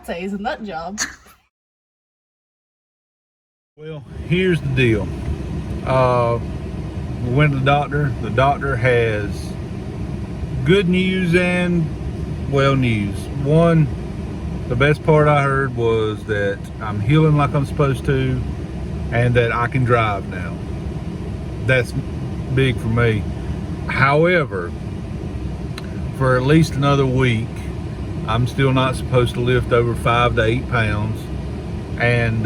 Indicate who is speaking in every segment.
Speaker 1: lattes in that job.
Speaker 2: Well, here's the deal. We went to the doctor. The doctor has good news and well news. One, the best part I heard was that I'm healing like I'm supposed to and that I can drive now. That's big for me. However, for at least another week, I'm still not supposed to lift over 5 to 8 pounds and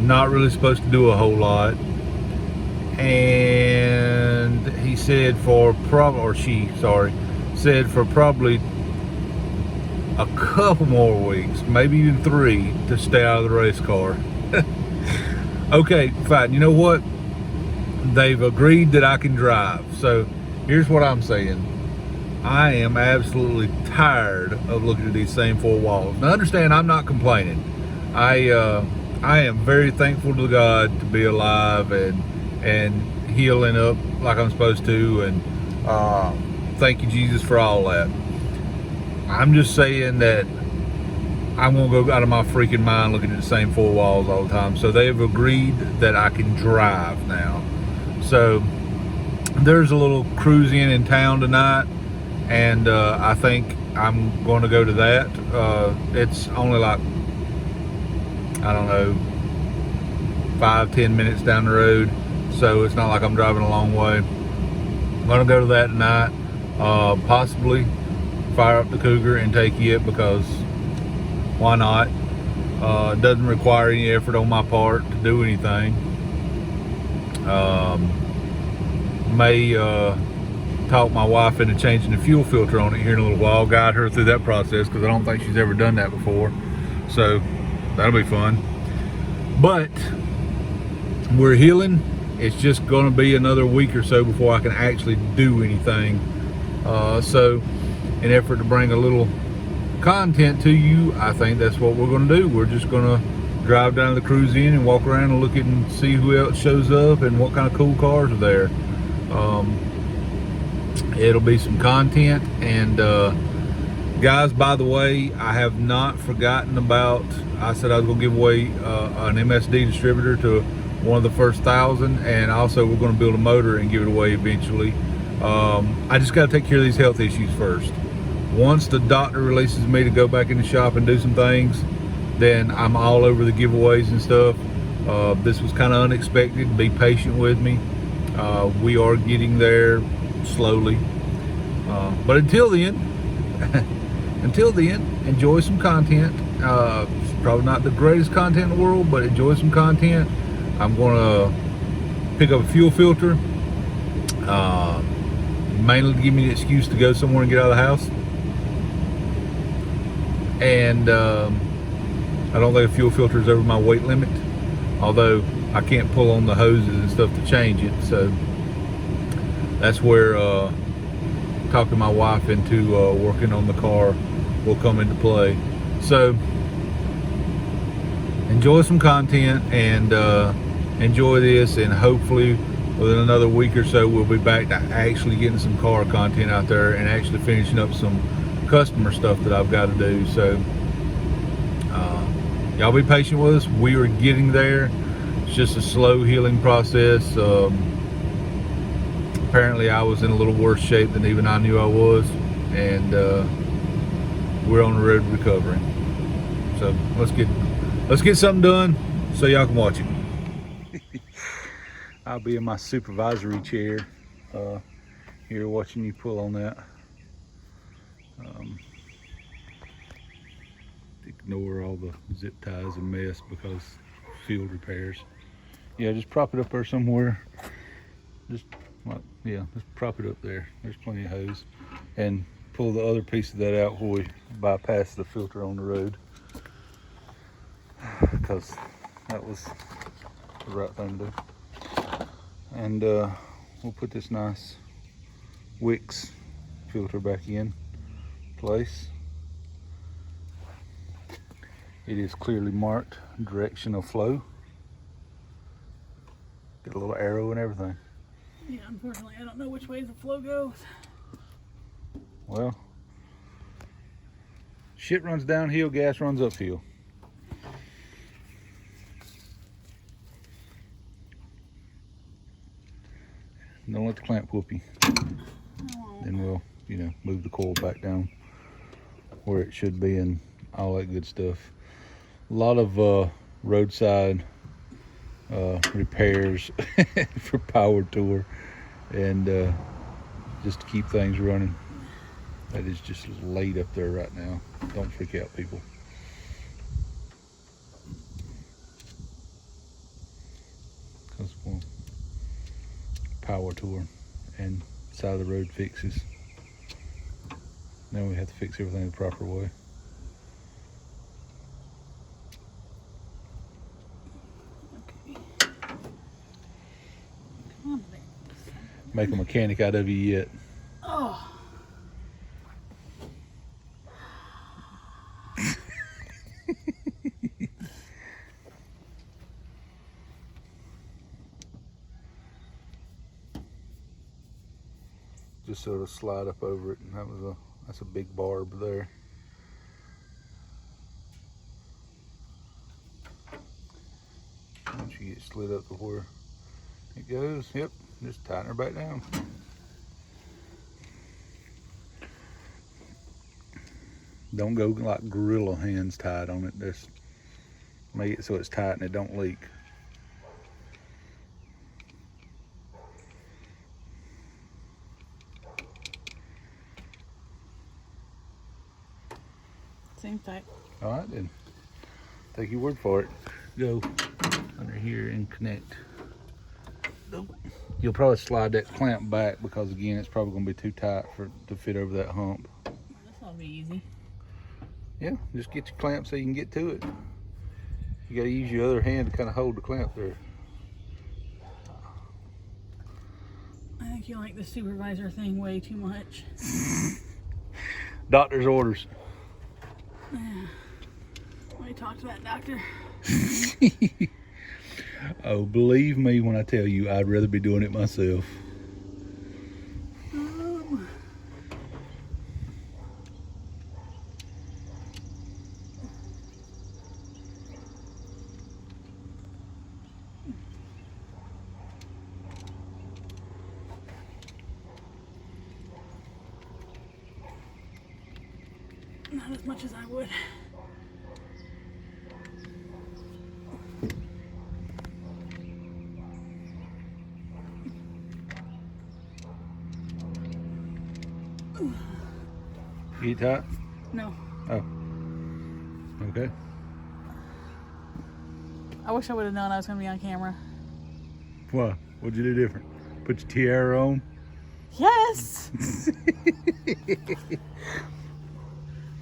Speaker 2: not really supposed to do a whole lot. And he said for probably a couple more weeks, maybe even 3, to stay out of the race car. Okay, fine. You know what? They've agreed that I can drive. So here's what I'm saying. I am absolutely tired of looking at these same 4 walls. Now understand, I'm not complaining. I am very thankful to God to be alive and healing up like I'm supposed to, and thank you, Jesus, for all that. I'm just saying that I'm gonna go out of my freaking mind looking at the same 4 walls all the time. So they have agreed that I can drive now. So there's a little cruise in town tonight, and I think I'm going to go to that. It's only like, I don't know, 5-10 minutes down the road, so it's not like I'm driving a long way. I'm going to go to that tonight. Possibly fire up the Cougar and take it, because why not? It doesn't require any effort on my part to do anything. May talk my wife into changing the fuel filter on it here in a little while, guide her through that process, because I don't think she's ever done that before. So that'll be fun. But we're healing. It's just going to be another week or so before I can actually do anything. So in effort to bring a little content to you, I think that's what we're going to do. We're just going to drive down to the cruise in and walk around and look at and see who else shows up and what kind of cool cars are there. It'll be some content. And guys, by the way, I have not forgotten about, I said I was going to give away an MSD distributor to one of the first 1,000, and also we're going to build a motor and give it away eventually. I just got to take care of these health issues first. Once the doctor releases me to go back in the shop and do some things, then I'm all over the giveaways and stuff. This was kind of unexpected. Be patient with me. We are getting there slowly. But until then, enjoy some content. It's probably not the greatest content in the world, but enjoy some content. I'm gonna pick up a fuel filter, mainly to give me an excuse to go somewhere and get out of the house. And I don't think a fuel filter is over my weight limit, although I can't pull on the hoses and stuff to change it. So that's where talking my wife into working on the car will come into play. So enjoy some content and enjoy this, and hopefully within another week or so we'll be back to actually getting some car content out there and actually finishing up some customer stuff that I've got to do. So y'all be patient with us. We are getting there. It's just a slow healing process. Apparently I was in a little worse shape than even I knew I was, and we're on the road to recovery. So let's get something done so y'all can watch it. I'll be in my supervisory chair here watching you pull on that. Ignore all the zip ties and mess because field repairs. Yeah, just prop it up there somewhere. Just prop it up there. There's plenty of hose. And pull the other piece of that out where we bypass the filter on the road, because that was the right thing to do. And we'll put this nice Wix filter back in place. It is clearly marked direction of flow. Got a little arrow and everything.
Speaker 1: Yeah, unfortunately I don't know which way the flow goes.
Speaker 2: Well, Shit runs downhill, gas runs uphill. Don't let the clamp whoop you. Then we'll, you know, move the coil back down where it should be and all that good stuff. A lot of roadside repairs for power tour and just to keep things running. That is just laid up there right now. Don't freak out, people. Because we'll power tour and side of the road fixes. Now we have to fix everything the proper way.
Speaker 1: Okay. Come on, baby.
Speaker 2: Make a mechanic out of you yet.
Speaker 1: Oh.
Speaker 2: Just sort of slide up over it, and that's a big barb there. Once you get slid up to where it goes, yep, just tighten her back down. Don't go like gorilla hands tied on it. Just make it so it's tight and it don't leak.
Speaker 1: Same type.
Speaker 2: All right, then. Take your word for it. Go under here and connect. Nope. You'll probably slide that clamp back because, again, it's probably going to be too tight to fit over that hump.
Speaker 1: This ought to be easy.
Speaker 2: Yeah, just get your clamp so you can get to it. You got to use your other hand to kind of hold the clamp there.
Speaker 1: I think you like the supervisor thing way too much.
Speaker 2: Doctor's orders.
Speaker 1: Let me talk to that doctor.
Speaker 2: Oh, believe me when I tell you, I'd rather be doing it myself.
Speaker 1: Not as much as I would.
Speaker 2: You get tight?
Speaker 1: No.
Speaker 2: Oh. Okay.
Speaker 1: I wish I would have known I was going to be on camera.
Speaker 2: What? What'd you do different? Put your tiara on?
Speaker 1: Yes!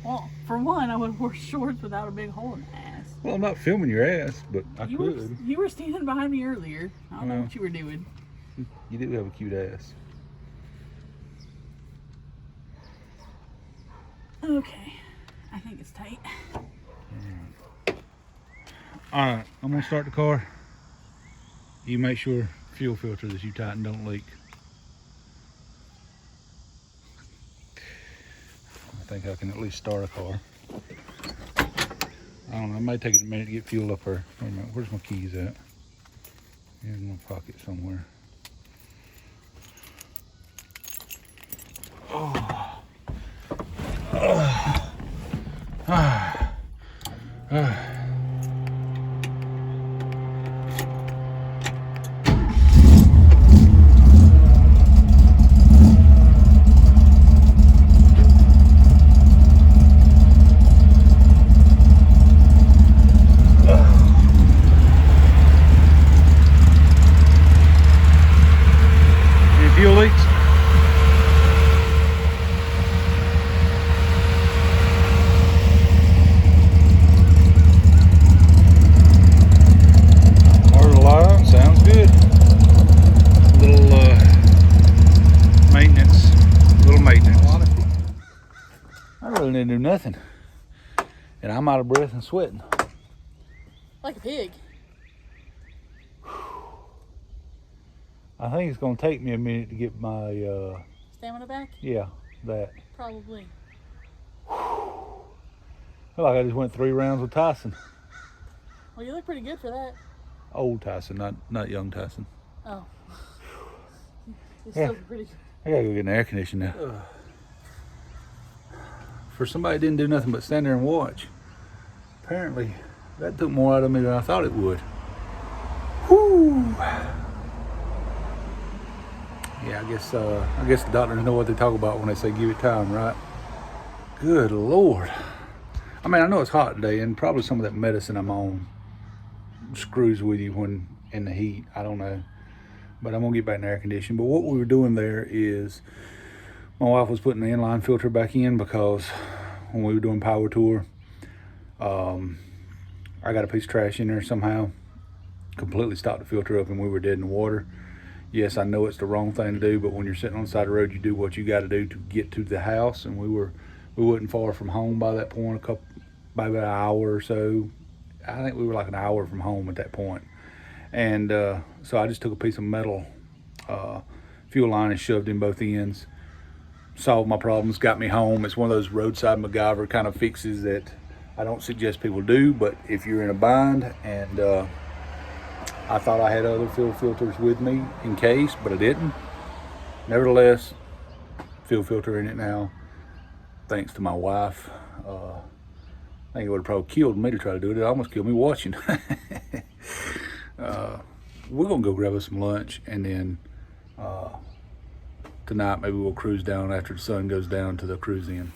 Speaker 1: Well, for one, I would have wore shorts without a big hole in the ass.
Speaker 2: Well, I'm not filming your ass, but I could.
Speaker 1: You were standing behind me earlier. I don't know
Speaker 2: Well.
Speaker 1: what you were doing.
Speaker 2: You do have a cute ass.
Speaker 1: Okay. I think it's tight.
Speaker 2: All right, I'm gonna start the car. You make sure fuel filter that you tighten don't leak. I think I can at least start a car. I don't know, it may take it a minute to get fuel up there. Wait a minute, where's my keys at? In my pocket somewhere. Oh. Any fuel leaks? Water line, sounds good. Little maintenance. I really didn't do nothing. And I'm out of breath and sweating.
Speaker 1: Like a pig.
Speaker 2: I think it's gonna take me a minute to get my
Speaker 1: Stamina back?
Speaker 2: yeah, that.
Speaker 1: Probably.
Speaker 2: feel like I just went 3 rounds with Tyson.
Speaker 1: Well, you look pretty good for that.
Speaker 2: Old Tyson, not young Tyson.
Speaker 1: Oh. You're still pretty good.
Speaker 2: I gotta go get an air conditioner now. For somebody that didn't do nothing but stand there and watch, apparently that took more out of me than I thought it would. Whew. Yeah, I guess the doctors know what they talk about when they say give it time, right? Good Lord. I mean, I know it's hot today, and probably some of that medicine I'm on screws with you when in the heat. I don't know. But I'm gonna get back in the air conditioning. But what we were doing there is my wife was putting the inline filter back in because when we were doing power tour, I got a piece of trash in there somehow, completely stopped the filter up, and we were dead in the water. Yes, I know it's the wrong thing to do, but when you're sitting on the side of the road, you do what you got to do to get to the house. And we wasn't far from home by that point, by about an hour or so. I think we were like an hour from home at that point. And so I just took a piece of metal fuel line and shoved in both ends. Solved my problems, got me home. It's one of those roadside MacGyver kind of fixes that I don't suggest people do, but if you're in a bind, and I thought I had other fuel filters with me in case, but I didn't. Nevertheless, fuel filter in it now, thanks to my wife. I think it would have probably killed me to try to do it. It almost killed me watching. We're gonna go grab us some lunch, and then tonight maybe we'll cruise down after the sun goes down to the cruise in.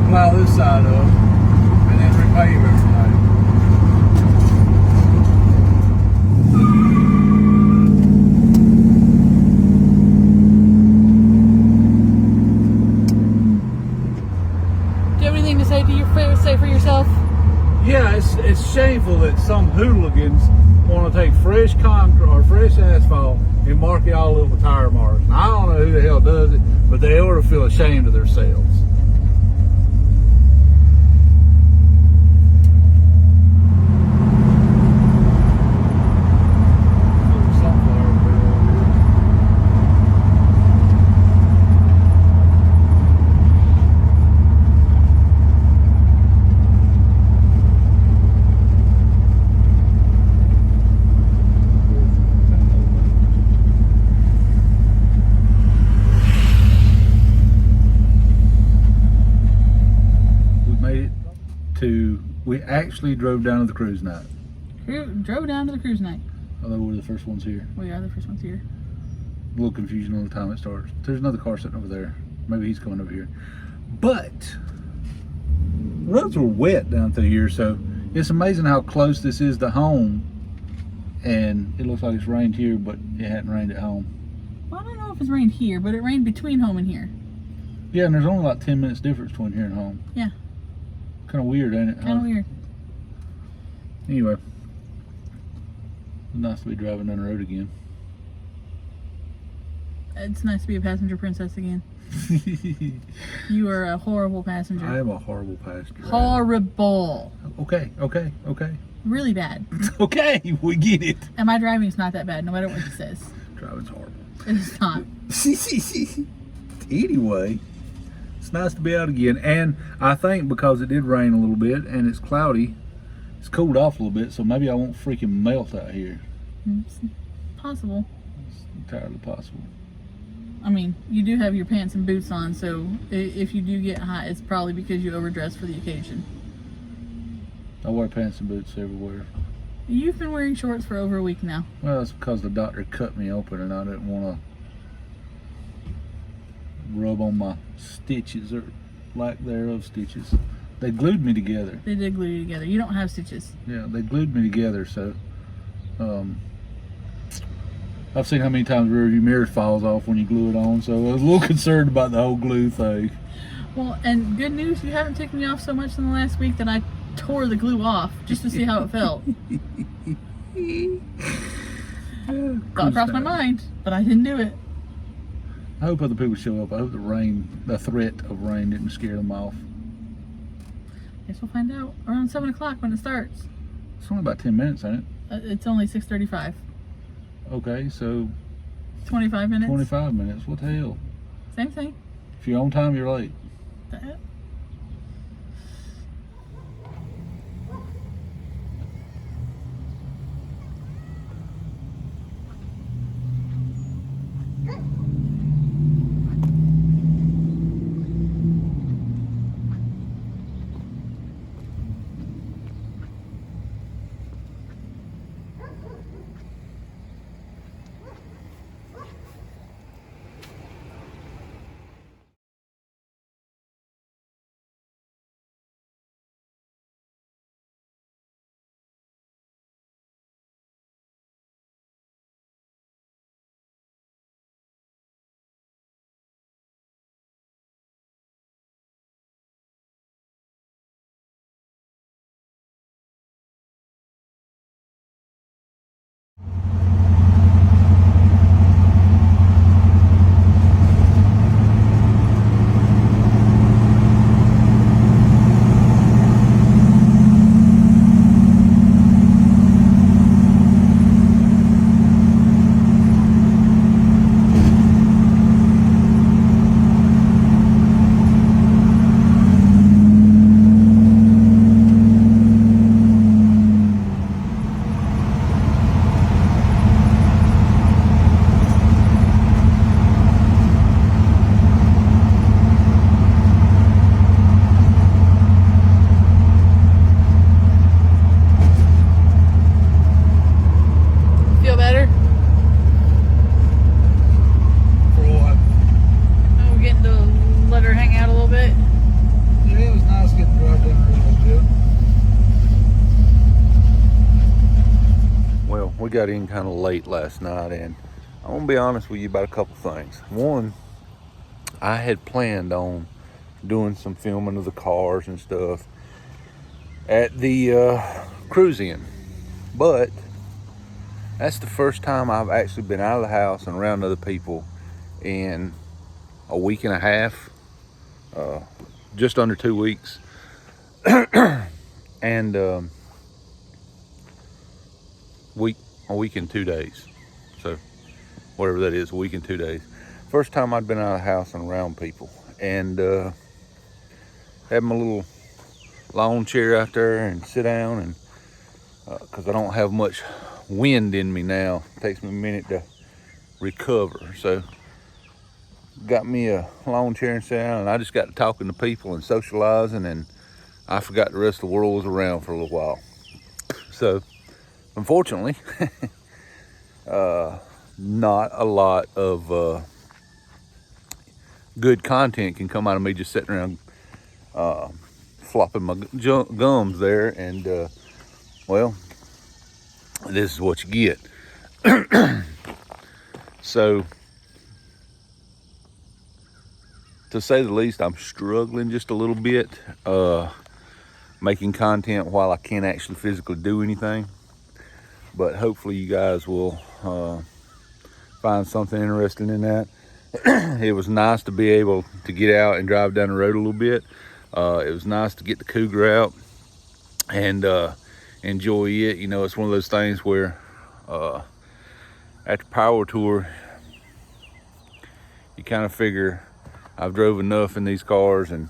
Speaker 2: Plow this side up and then repave everything.
Speaker 1: Do you have anything to say for yourself?
Speaker 2: Yeah, it's shameful that some hooligans want to take fresh concrete or fresh asphalt and mark it all up with tire marks. And I don't know who the hell does it, but they ought to feel ashamed of themselves. We actually drove down to the cruise night.
Speaker 1: Drove down to the cruise night.
Speaker 2: Although we're the first ones here.
Speaker 1: We are the first ones here.
Speaker 2: A little confusion on the time it starts. There's another car sitting over there. Maybe he's coming over here. But the roads were wet down through here, so it's amazing how close this is to home. And it looks like it's rained here, but it hadn't rained at home.
Speaker 1: Well, I don't know if it's rained here, but it rained between home and here.
Speaker 2: Yeah, and there's only like 10 minutes difference between here and home.
Speaker 1: Yeah.
Speaker 2: Kind of weird, ain't it?
Speaker 1: Kind of weird.
Speaker 2: Anyway, it's nice to be driving down the road again.
Speaker 1: It's nice to be a passenger princess again. You are a horrible passenger.
Speaker 2: I am a horrible passenger.
Speaker 1: Horrible.
Speaker 2: Okay.
Speaker 1: Really bad.
Speaker 2: Okay, we get it.
Speaker 1: And my driving's not that bad, no matter what he says.
Speaker 2: Driving's horrible.
Speaker 1: It's not.
Speaker 2: Anyway, it's nice to be out again, and I think because it did rain a little bit and it's cloudy, it's cooled off a little bit, so maybe I won't freaking melt out here.
Speaker 1: It's possible.
Speaker 2: It's entirely possible.
Speaker 1: I mean, you do have your pants and boots on, so if you do get hot, it's probably because you overdressed for the occasion.
Speaker 2: I wear pants and boots everywhere.
Speaker 1: You've been wearing shorts for over a week now.
Speaker 2: Well, it's because the doctor cut me open and I didn't want to rub on my stitches or lack thereof stitches. They glued me together.
Speaker 1: They did glue you together. You don't have stitches.
Speaker 2: Yeah, they glued me together, so I've seen how many times the rearview mirror falls off when you glue it on, so I was a little concerned about the whole glue thing.
Speaker 1: Well, and good news, you haven't taken me off so much in the last week that I tore the glue off just to see how it felt. Thought crossed my mind, but I didn't do it.
Speaker 2: I hope other people show up. I hope the threat of rain didn't scare them off.
Speaker 1: Guess we'll find out around 7 o'clock when it starts.
Speaker 2: It's only about 10 minutes, ain't it?
Speaker 1: It's only 6:35.
Speaker 2: Okay, so
Speaker 1: 25 minutes.
Speaker 2: 25 minutes. What the hell?
Speaker 1: Same thing.
Speaker 2: If you're on time, you're late.
Speaker 1: That. Feel better?
Speaker 2: For what?
Speaker 1: Oh, we're getting to let her hang out a little bit.
Speaker 2: Yeah, it was nice getting to drive down the road a little bit. Well, we got in kind of late last night, and I'm gonna be honest with you about a couple things. One, I had planned on doing some filming of the cars and stuff at the cruise in, but that's the first time I've actually been out of the house and around other people in a week and a half, just under 2 weeks. And a week and 2 days. So whatever that is, a week and 2 days. First time I'd been out of the house and around people. And had my little lawn chair out there and sit down, and because I don't have much wind in me now. It takes me a minute to recover. So got me a lawn chair and sat down, and I just got to talking to people and socializing, and I forgot the rest of the world was around for a little while. So unfortunately, not a lot of good content can come out of me just sitting around flopping my gums there, and well, this is what you get. So, to say the least, I'm struggling just a little bit making content while I can't actually physically do anything. But hopefully you guys will find something interesting in that. It was nice to be able to get out and drive down the road a little bit. It was nice to get the Cougar out and enjoy it. You know, it's one of those things where after power tour, you kind of figure I've drove enough in these cars, and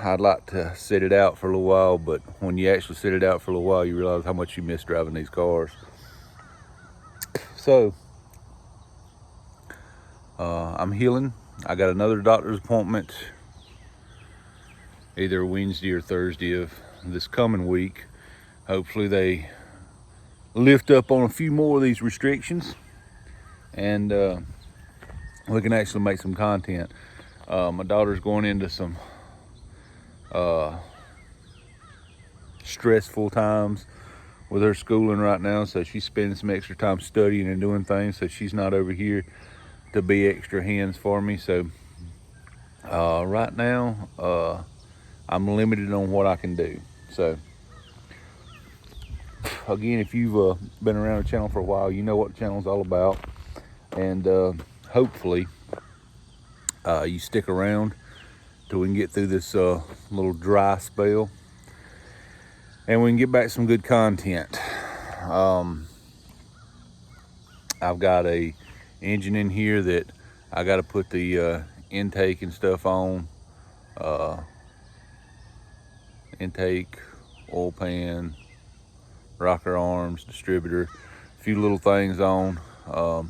Speaker 2: I'd like to sit it out for a little while. But when you actually sit it out for a little while, you realize how much you miss driving these cars. So I'm healing. I got another doctor's appointment either Wednesday or Thursday of this coming week. hopefully they lift up on a few more of these restrictions, and we can actually make some content. My daughter's going into some stressful times with her schooling right now, so she's spending some extra time studying and doing things, so she's not over here to be extra hands for me. So right now I'm limited on what I can do. So again, if you've been around the channel for a while, you know what the channel's all about, and hopefully you stick around till we can get through this little dry spell and we can get back some good content. I've got a engine in here that I got to put the intake and stuff on, intake, oil pan, rocker arms, distributor, a few little things on,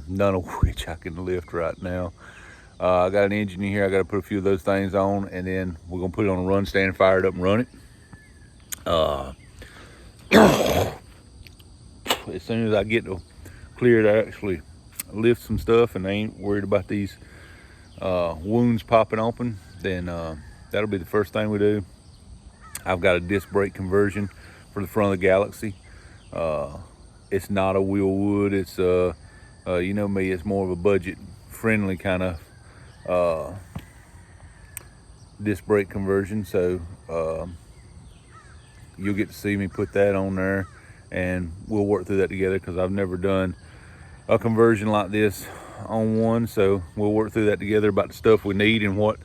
Speaker 2: none of which I can lift right now. I got an engine in here, I got to put a few of those things on, and then we're gonna put it on a run stand, fire it up and run it. As soon as I get to clear to actually lift some stuff and I ain't worried about these wounds popping open, then that'll be the first thing we do. I've got a disc brake conversion for the front of the Galaxy. It's not a wheel wood, it's you know me, it's more of a budget friendly kind of disc brake conversion, so you'll get to see me put that on there, and we'll work through that together, because I've never done a conversion like this on one. So we'll work through that together about the stuff we need and what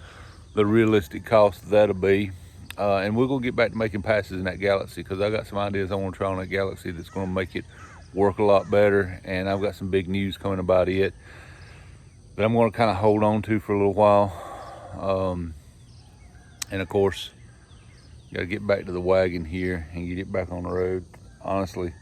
Speaker 2: the realistic cost of that'll be, and we're gonna get back to making passes in that Galaxy, because I got some ideas I want to try on that Galaxy that's going to make it work a lot better, and I've got some big news coming about it that I'm going to kind of hold on to for a little while. And of course, got to get back to the wagon here and get it back on the road. Honestly,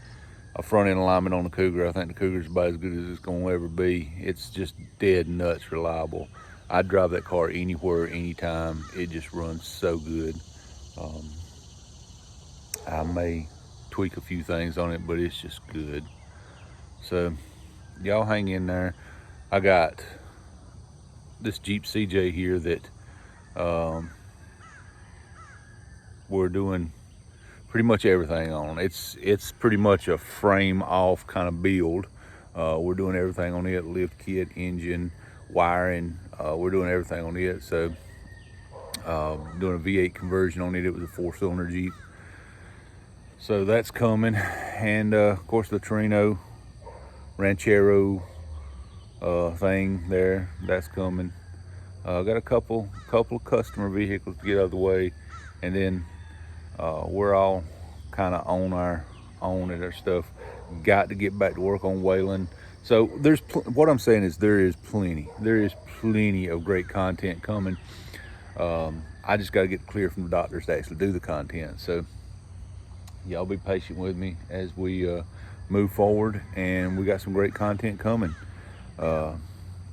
Speaker 2: a front end alignment on the Cougar, I think the Cougar's about as good as it's going to ever be. It's just dead nuts reliable. I'd drive that car anywhere, anytime. It just runs so good. I may tweak a few things on it, but it's just good. So y'all hang in there. I got this Jeep CJ here that we're doing pretty much everything on. It's pretty much a frame off kind of build. We're doing everything on it: lift kit, engine, wiring. We're doing everything on it. So doing a V8 conversion on it. It was a 4-cylinder Jeep, so that's coming. And of course the Torino Ranchero thing there, that's coming. Got a couple of customer vehicles to get out of the way, and then we're all kind of on our own and our stuff. Got to get back to work on Wayland. So there's what I'm saying is there is plenty of great content coming. I just got to get clear from the doctors to actually do the content. So y'all be patient with me as we move forward, and we got some great content coming.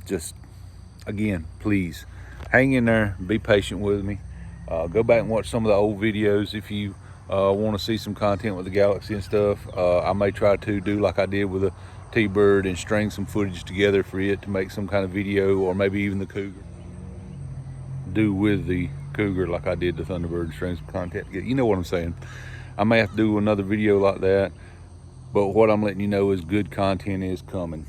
Speaker 2: Just again, please hang in there, be patient with me. Go back and watch some of the old videos if you want to see some content with the Galaxy and stuff. I may try to do like I did with the T-Bird and string some footage together for it to make some kind of video, or maybe even the Cougar. Do with the Cougar like I did the Thunderbird and string some content together. You know what I'm saying. I may have to do another video like that, but what I'm letting you know is good content is coming.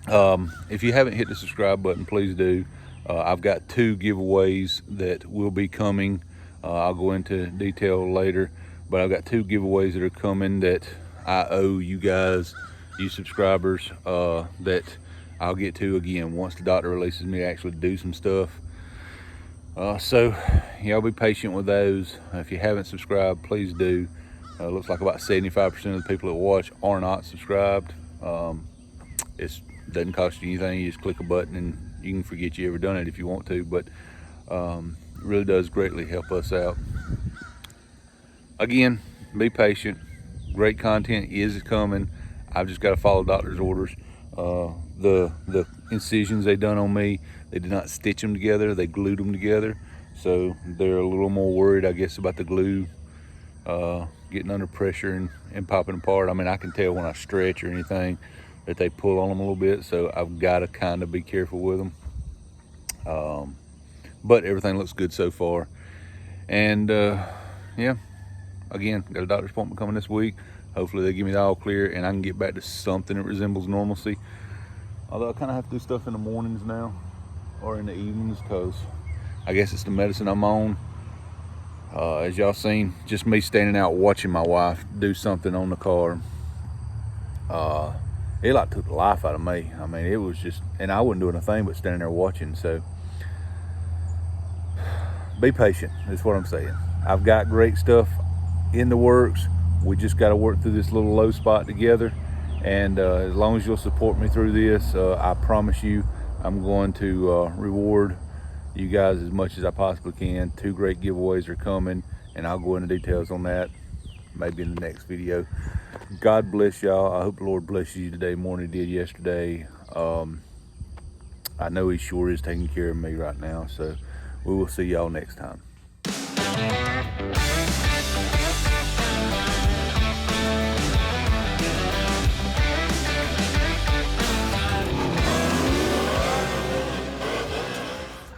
Speaker 2: If you haven't hit the subscribe button, please do. I've got 2 giveaways that will be coming. I'll go into detail later, but I've got 2 giveaways that are coming that I owe you guys, you subscribers, that I'll get to again once the doctor releases me to actually do some stuff. So y'all be patient with those. If you haven't subscribed, please do. Looks like about 75% of the people that watch are not subscribed. It doesn't cost you anything. You just click a button and you can forget you ever done it if you want to, but it really does greatly help us out. Again, be patient. Great content is coming. I've just got to follow doctor's orders. The incisions they done on me, they did not stitch them together, they glued them together, so they're a little more worried, I guess, about the glue getting under pressure and popping apart. I mean, I can tell when I stretch or anything that they pull on them a little bit, so I've got to kind of be careful with them. But everything looks good so far. And yeah, again, got a doctor's appointment coming this week. Hopefully they give me the all clear and I can get back to something that resembles normalcy. Although I kind of have to do stuff in the mornings now or in the evenings, because I guess it's the medicine I'm on. As y'all seen, just me standing out watching my wife do something on the car. It like took the life out of me. I mean, it was just, and I wasn't doing a thing but standing there watching. So be patient, is what I'm saying. I've got great stuff in the works. We just got to work through this little low spot together. And as long as you'll support me through this, I promise you I'm going to reward you guys as much as I possibly can. 2 great giveaways are coming, and I'll go into details on that maybe in the next video. God bless y'all. I hope the Lord blesses you today more than he did yesterday. I know he sure is taking care of me right now, so we will see y'all next time.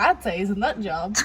Speaker 1: I'd say it's a nut job.